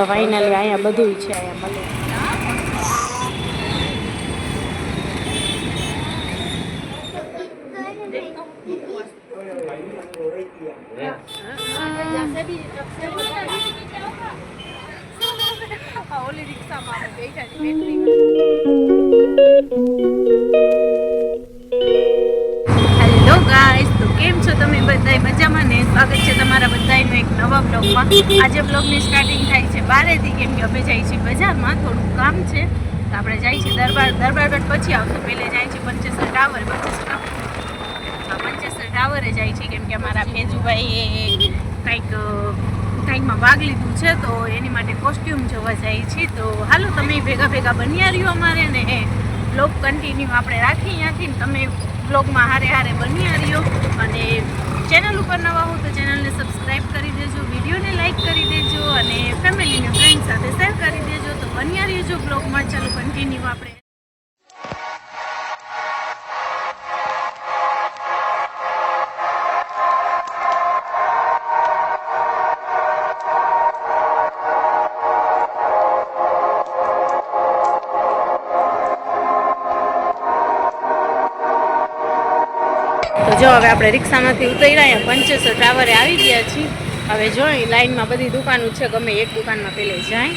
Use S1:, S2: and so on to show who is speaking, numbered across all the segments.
S1: Finally અહીંયા બધું છે, અહીંયા મળે. ઓલી રિક્ષામાં બેઠા છે બેટરી. હેલો ગાઈસ, તો કેમ છો તમે બધાય? મજામાં ને? સ્વાગત છે તમારા બધાયનું એક નવા બ્લોગમાં. આજે બ્લોગની સ્ટાર્ટિંગ થાય છે 12 થી, કેમ કે અમે જાય છીએ બજારમાં, થોડું કામ છે તો આપણે જાય છીએ દરબારગઢ. પછી આવશું. પહેલે જાય છે પંચેસર ટાવરે જાય છે, કેમ કે અમારા ભેજુભાઈએ કંઈકમાં ભાગ લીધું છે તો એની માટે કોસ્ટ્યુમ જોવા જાય છે. તો હાલો તમે ભેગા બન્યા રહ્યો અમારે, ને એ બ્લોગ કન્ટિન્યુ આપણે રાખી ત્યાંથી. તમે બ્લોગમાં હારે બન્યા રહ્યો, અને ચેનલ ઉપર નવા હો તો ચેનલને સબસ્ક્રાઈબ કરી દેજો, વિડીયોને લાઈક કરી દેજો, અને ફેમિલીને ફ્રેન્ડ સાથે શેર કરી દેજો. તો બન્યા રહેજો બ્લોગમાં. ચાલો કન્ટિન્યુ આપણે. તો જો હવે આપણે રિક્ષામાંથી ઉતર્યા, અહીંયા પંચેસર ટાવરે આવી ગયા છીએ. હવે જોઈ લાઈનમાં બધી દુકાનો છે, ગમે એક દુકાનમાં પહેલે જાય,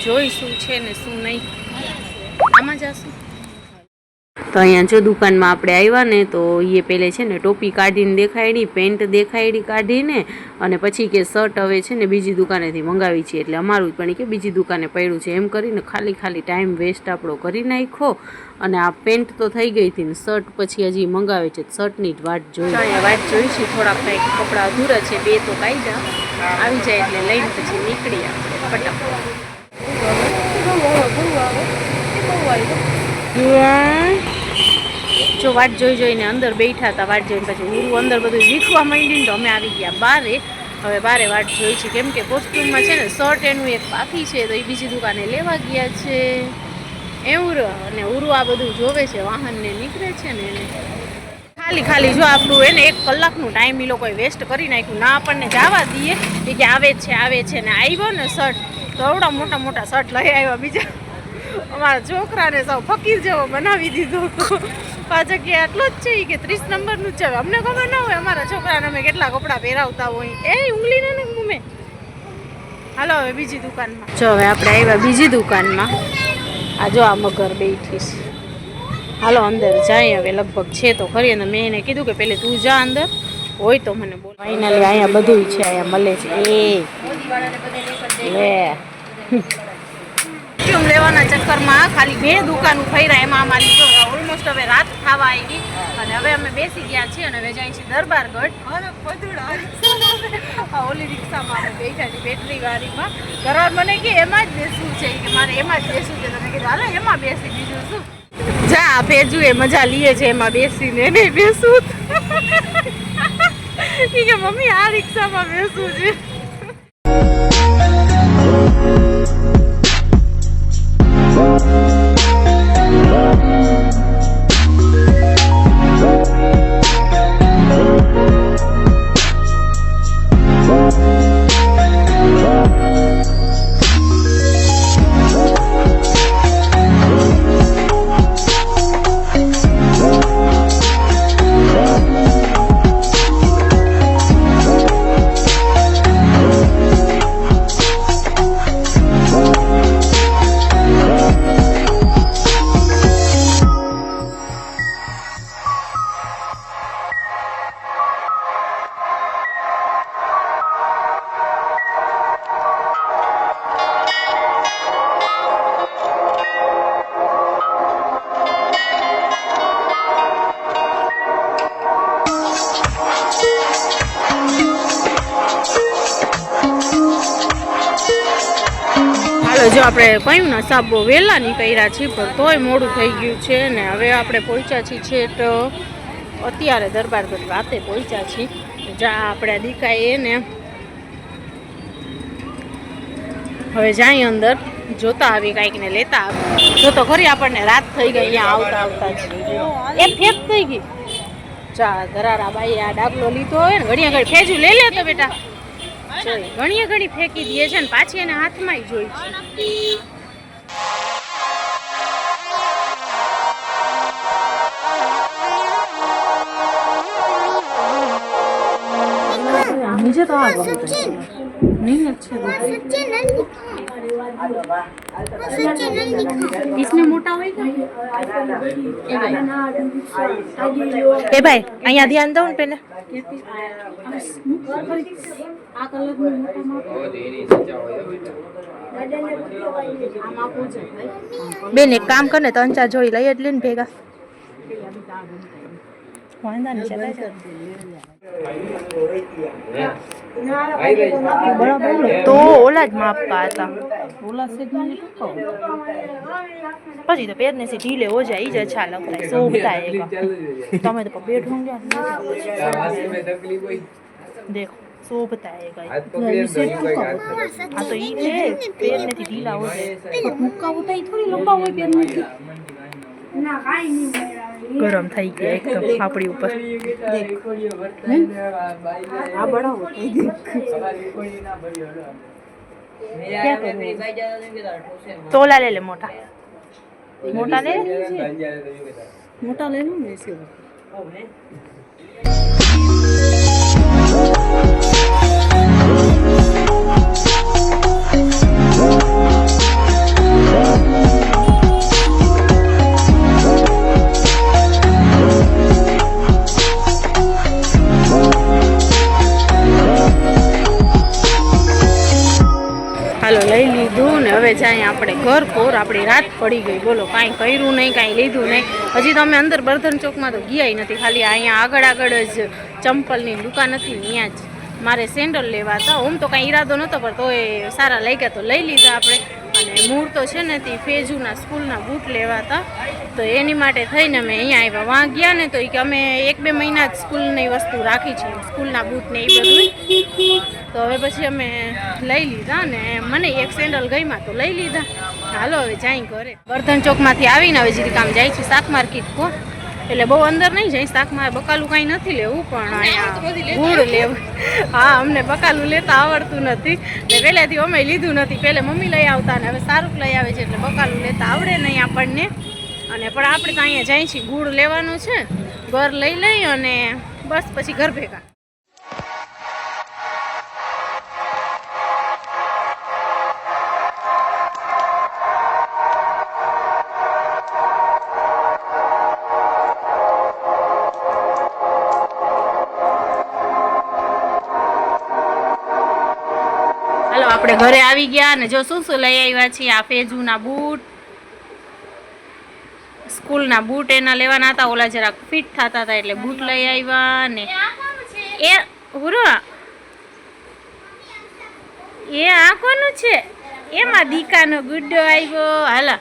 S1: જોઈ શું છે ને શું નહીં. આમાં જશું તો અહીંયા જો દુકાનમાં આપણે આવ્યા ને, તો એ પહેલે છે ને ટોપી કાઢીને દેખાડી, પેન્ટ દેખાડી કાઢીને, અને પછી કે શર્ટ હવે છે ને બીજી દુકાનેથી મંગાવી છે, એટલે અમારું પણ કે બીજી દુકાને પડ્યું છે. એમ કરીને ખાલી ટાઈમ વેસ્ટ આપણો કરી નાખ્યો. અને આ પેન્ટ તો થઈ ગઈ હતી ને શર્ટ પછી હજી મંગાવે છે, શર્ટની જ વાટ જોઈ. અહીંયા વાટ જોઈ છે, થોડાક કંઈક કપડાં અધૂરા છે, 2 તો કાઢ્યા, આવી જાય એટલે લઈને પછી નીકળી આપણે ફટાફટ. જો વાટ જોઈને અંદર બેઠા હતા, વાટ જોઈને પછી ઉરું અંદર બધું વીખવા માંડીને તો અમે આવી ગયા બારે. હવે બારે વાટ જોઈ છે, કેમ કે કોસ્ટ્યુમમાં છે ને શર્ટ એનું એક બાકી છે, તો એ બીજી દુકાને લેવા ગયા છે એવું. અને ઉરું આ બધું જોવે છે, વાહનને નીકળે છે ને એને ખાલી જો આપણું એને 1 કલાકનું ટાઈમ એ લોકોએ વેસ્ટ કરી નાખ્યું. ના આપણને જવા દઈએ કે આવે છે ને આવ્યો ને શર્ટ તો એવડા મોટા શર્ટ લઈ આવ્યા બીજા. અમારા છોકરાને સૌ ફકીર જેવો બનાવી દીધો હતો. પાછા કે આટલો જ છે કે 30 નંબરનું જ છે. અમને ખબર ના હોય અમારા છોકરાને અમે કેટલા કપડાં પહેરાવતા હોય. એ ઉંગલી ને મમ્મી. હાલો હવે બીજી દુકાનમાં. જો હવે આપણે આવ્યા બીજી દુકાનમાં. આ જો આ મગર બેઠી છે. હાલો અંદર જાય હવે, લગભગ છે તો ખરી. અને મેં એને કીધું કે પેલે તું જા અંદર, હોય તો મને બોલ. ફાઇનલી અહીંયા બધું છે, અહીંયા મળે છે. કોસ્ટ્યુમ લેવાના ચક્કરમાં ખાલી 2 દુકાનો ફર્યા, એમાં અમારી જો ઓલમોસ્ટ હવે રાત ખાવા આવી. અને હવે અમે બેસી ગયા છીએ અને હવે જાય છે દરબારગઢ. ઓલી રિક્ષામાં અમે બેઠા છીએ બેટરી વાળીમાં. ઘરવાર મને કે એમાં જ બેસવું છે, કે મારે એમાં જ બેસવું છે. તમે કીધું હાલો એમાં બેસી, બીજું શું. જા ભેજુ એ મજા લીએ છે એમાં બેસીને, એને બેસવું કે મમ્મી આ રિક્ષામાં બેસવું છે. જો આપણે કયું ના સાહેબ બહુ વહેલા નીકળ્યા છીએ, પણ તોય મોડું થઈ ગયું છે. ને હવે આપણે પહોંચ્યા છીએ છેટ અત્યારે દરબારગઢ રાતે પહોંચ્યા છીએ. જ્યાં આપણે દીકાએ ને હવે જાય અંદર જોતા આવી, કાંઈક ને લેતા આવી. જો તો ખરી આપણને રાત થઈ ગઈ અહીંયા આવતા જ. એક ફેક થઈ ગઈ. ચા ધરારા બાઈ આ ડાબલો લીધો હોય ને ઘડિયા ઘડી ફેજું લઈ લે તો બેટા. ઘણી ઘણી ફેંકી દે છે ને પાછી એને હાથમાં જોઈ છે. मुझे तो आ गया नहीं अच्छे इसमें मोटा होएगा ए भाई અહીંયા ધ્યાન દો ને પેલા આ કલર નું મોટા બેન એક કામ કરને 3-4 જોડી લઈ જ લે ને ભેગા વાંધા નહીં બરાબર તો ઓલા જ માપકા હતા ઓલા से પછી તો પેરને से ढीले हो जाए ही अच्छा लगता है शोभता है તમે તો पेट होंगे देखो शोभता है हाँ तो ये पेरने से ढीला हो जाए मुक्का होता है थोड़ी लंबा हो पेरने से ना काई नहीं गरम થઈ ગયા એકદમ આપણી ઉપર આ બડા હોતે તોલા ले ले मोटा मोटा ले लो ना इसके હાલો લઈ લીધું ને હવે જાય આપણે ઘર કોર આપણી રાત પડી ગઈ બોલો કાંઈ કર્યું નહીં કાંઈ લીધું નહીં હજી તો અમે અંદર બર્ધન ચોકમાં તો ગયા નથી ખાલી અહીંયા આગળ જ ચંપલની દુકાન હતી ત્યાં જ મારે સેન્ડલ લેવા હતા ઓમ તો કાંઈ ઈરાદો નહોતો પણ તો એ સારા લઈ ગયા તો લઈ લીધા આપણે અને મૂળ તો છે ને તે ફેજુના સ્કૂલના બૂટ લેવા હતા તો એની માટે થઈને અમે અહીંયા આવ્યા વાં ગયા ને તો એ કે અમે 1-2 મહિના જ સ્કૂલની વસ્તુ રાખી છે સ્કૂલના બૂટ ને એ બધું તો હવે પછી અમે લઈ લીધા ને મને એક સેન્ડલ ગઈમાં તો લઈ લીધા હાલો હવે જાય ઘરે બર્ધન ચોકમાંથી આવીને હવે જીરી કામ જાય છે શાક માર્કેટ કો એટલે બહુ અંદર નહીં જાય શાકમાં બકાલું કાંઈ નથી લેવું પણ અહીંયા ગુડ લેવું હા અમને બકાલું લેતા આવડતું નથી ને પહેલેથી અમે લીધું નથી પહેલે મમ્મી લઈ આવતા ને હવે શાહરૂખ લઈ આવે છે એટલે બકાલું લેતા આવડે નહીં આપણને અને પણ આપણે તો અહીંયા જાય છીએ ગુડ લેવાનું છે ઘર લઈ અને બસ પછી ઘર ભેગા આપણે ઘરે આવી ગયા ને જો શું શું લઈ આવ્યા છીએ આ ફેજુના બૂટ સ્કૂલના બૂટ એના લેવાના હતા ઓલા જરાક ફિટ થતા હતા એટલે બૂટ લઈ આવ્યા ને એ હુરા એ આ કોનું છે એમાં દીકાનો ગુડ્ડો આવ્યો હાલા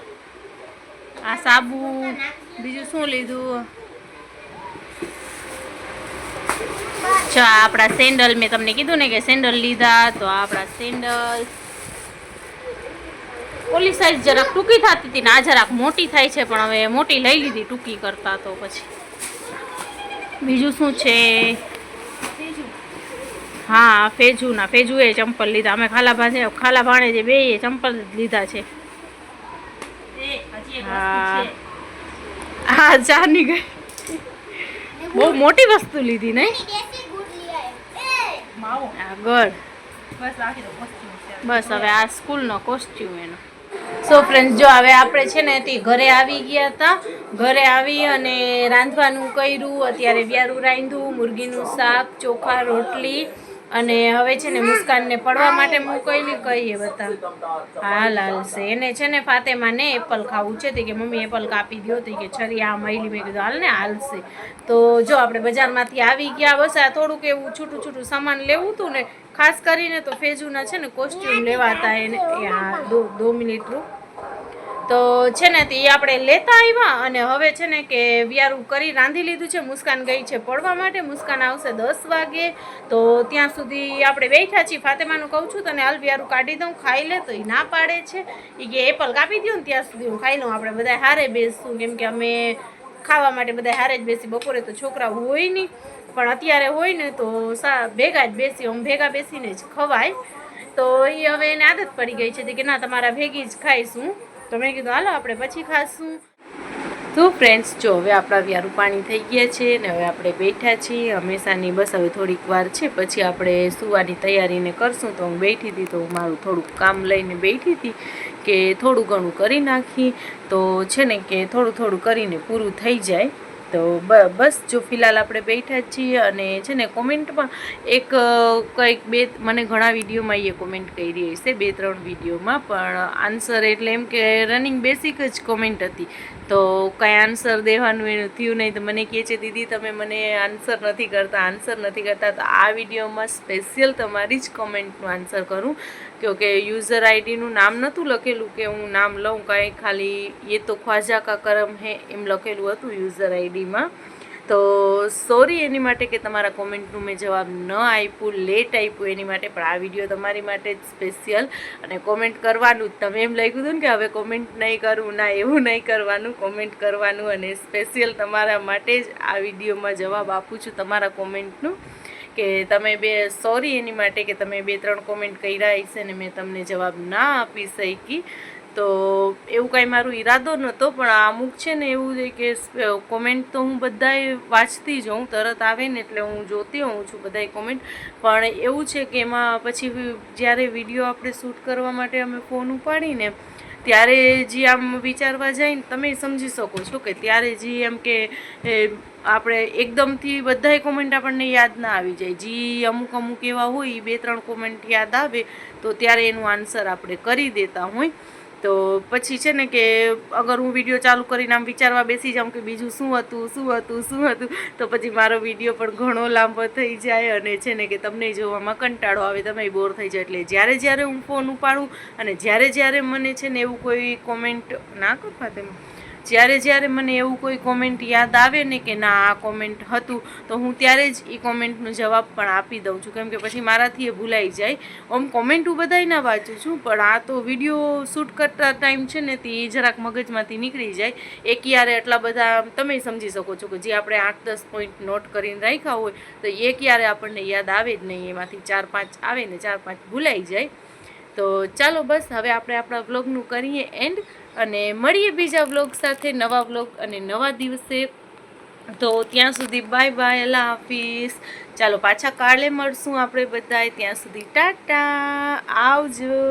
S1: આ સાબુ બીજું શું લીધું જો આપણા સેન્ડલ મેં તમને કીધું ને કે સેન્ડલ લીધા તો આપણા સેન્ડલ ઓલી સાઈઝ જરાક ટૂંકી થતી હતી ને આ જરાક મોટી થાય છે પણ હવે મોટી લઈ લીધી ટૂંકી કરતા તો પછી બીજું શું છે હા ફેજુ એ ચંપલ લીધા અમે ખાલા ભાણે જે બે ચંપલ લીધા છે હા ચારની ગઈ બહુ મોટી વસ્તુ લીધી નહીં આગળ બસ હવે આ સ્કૂલનો કોસ્ટ્યુમ એનો સો ફ્રેન્ડ્સ જો હવે આપણે છે ને તે ઘરે આવી ગયા હતા ઘરે આવી અને રાંધવાનું કર્યું અત્યારે વ્યારું રાંધ્યું મુરગીનું શાક ચોખા રોટલી અને હવે છે ને મુસ્કાનને પડવા માટે મૂકેલી કહીએ બતા હાલ હાલશે એને છે ને ફાતેમાને એપલ ખાવું છે તે કે મમ્મી એપલ કાપી દો તો કે છરી આ મહિલી મેં કીધું હાલ ને હાલશે તો જો આપણે બજારમાંથી આવી ગયા બસ આ થોડુંક એવું છૂટું છૂટું સામાન લેવું હતું ને ખાસ કરીને તો ફેજુના છે ને કોસ્ટ્યુમ લેવા હતા એને હા 2 મિનિટનું તો છે ને તે આપણે લેતા આવ્યા અને હવે છે ને કે વ્યારું કરી રાંધી લીધું છે મુસ્કાન ગઈ છે પડવા માટે મુસ્કાન આવશે 10 વાગે તો ત્યાં સુધી આપણે બેઠા છીએ ફાતેમાનું કહું છું તને હાલ વ્યારું કાઢી દઉં ખાઈ લે તો એ ના પાડે છે એ કે એપલ કાપી દો ને ત્યાં સુધી હું ખાઈ લઉં આપણે બધા હારે બેસશું કેમ કે અમે ખાવા માટે બધા હારે જ બેસી. બપોરે તો છોકરા હોય નહીં, પણ અત્યારે હોય ને તો ભેગા જ બેસી, આમ ભેગા બેસીને જ ખવાય. તો એ હવે એને આદત પડી ગઈ છે કે ના તમારા ભેગી જ ખાઈશું. તો મેં કીધું હાલો આપણે પછી ખાશું. તો ફ્રેન્ડ્સ જો હવે આપણા વ્યારું પાણી થઈ ગયા છે ને હવે આપણે બેઠા છીએ હંમેશાની. બસ હવે થોડીક વાર છે પછી આપણે સુવાની તૈયારીને કરશું. તો હું બેઠી હતી તો મારું થોડુંક કામ લઈને બેઠી હતી કે થોડું ઘણું કરી નાખી તો છે ને કે થોડું થોડું કરીને પૂરું થઈ જાય. તો બસ જો ફિલહાલ આપણે બેઠા જ છીએ. અને છે ને કોમેન્ટમાં કંઈક મને ઘણા વિડીયોમાં એ કોમેન્ટ કરી હશે, 2-3 વિડીયોમાં, પણ આન્સર એટલે એમ કે રનિંગ બેસિક જ કોમેન્ટ હતી. તો કાંઈ આન્સર દેવાનું એનું થયું નહીં. તો મને કહે છે દીદી તમે મને આન્સર નથી કરતા. તો આ વિડીયોમાં સ્પેશિયલ તમારી જ કોમેન્ટનું આન્સર કરું. કે યુઝર આઈડીનું નામ નહોતું લખેલું કે હું નામ લઉં કાંઈ, ખાલી એ તો ખ્વાજા કા કરમ હે એમ લખેલું હતું યુઝર આઈડીમાં. તો સોરી એની માટે કે તમારા કોમેન્ટનું મેં જવાબ ન આપ્યું, લેટ આપ્યું એની માટે. પણ આ વિડીયો તમારી માટે જ સ્પેશિયલ. અને કોમેન્ટ કરવાનું જ. તમે એમ લાગ્યું હતું ને કે હવે કોમેન્ટ નહીં કરવું, ના એવું નહીં કરવાનું, કોમેન્ટ કરવાનું. અને સ્પેશિયલ તમારા માટે જ આ વિડીયોમાં જવાબ આપું છું તમારા કોમેન્ટનું. કે તમે સોરી એની માટે કે તમે 2-3 કોમેન્ટ કર્યા હશે ને મેં તમને જવાબ ના આપી શકી. તો એવું કાંઈ મારો ઈરાદો નહોતો, પણ અમુક છે ને એવું છે કે કોમેન્ટ તો હું બધાય વાંચતી જ હોઉં, તરત આવે ને એટલે હું જોતી હોઉં છું બધાય કોમેન્ટ. પણ એવું છે કે એમાં પછી જ્યારે વિડીયો આપણે શૂટ કરવા માટે અમે ફોન ઉપાડીને ત્યારે જે આમ વિચારવા જાય ને તમે સમજી શકો છો કે ત્યારે જે એમ કે આપણે એકદમથી બધાય કોમેન્ટ આપણને યાદ ના આવી જાય. જે અમુક એવા હોય 2-3 કોમેન્ટ યાદ આવે તો ત્યારે એનું આન્સર આપણે કરી દેતા હોય. તો પછી છે ને કે અગર હું વિડીયો ચાલુ કરીને આમ વિચારવા બેસી જાઉં કે બીજું શું હતું તો પછી મારો વિડીયો પણ ઘણો લાંબો થઈ જાય. અને છે ને કે તમને જોવામાં કંટાળો આવે, તમે બોર થઈ જાય. એટલે જ્યારે હું ફોન ઉપાડું અને જ્યારે મને છે ને એવું કોઈ કોમેન્ટ ના કરવા તેમાં જ્યારે મને એવું કોઈ કોમેન્ટ યાદ આવે ને કે ના આ કોમેન્ટ હતું તો હું ત્યારે જ એ કોમેન્ટનો જવાબ પણ આપી દઉં છું. કેમ કે પછી મારાથી એ ભૂલાઈ જાય. આમ કોમેન્ટ હું બધાય ના વાંચું છું, પણ આ તો વિડીયો શૂટ કરતા ટાઈમ છે ને તે જરાક મગજમાંથી નીકળી જાય. એકયારે એટલા બધા તમે સમજી શકો છો કે જે આપણે 8-10 પોઈન્ટ નોટ કરીને રાખ્યા હોય તો એકયારે આપણને યાદ આવે જ નહીં. એમાંથી 4-5 આવે ને 4-5 ભૂલાઈ જાય. તો ચાલો બસ હવે આપણે આપણા વ્લોગનું કરીએ એન્ડ. અને મળીએ બીજા વ્લોગ સાથે, નવા વ્લોગ અને નવા દિવસે. તો ત્યાં સુધી બાય બાય, અલ્લાહ હાફિઝ. ચાલો પાછા કાલે મળશું આપણે બધાય. ત્યાં સુધી ટાટા, આવજો.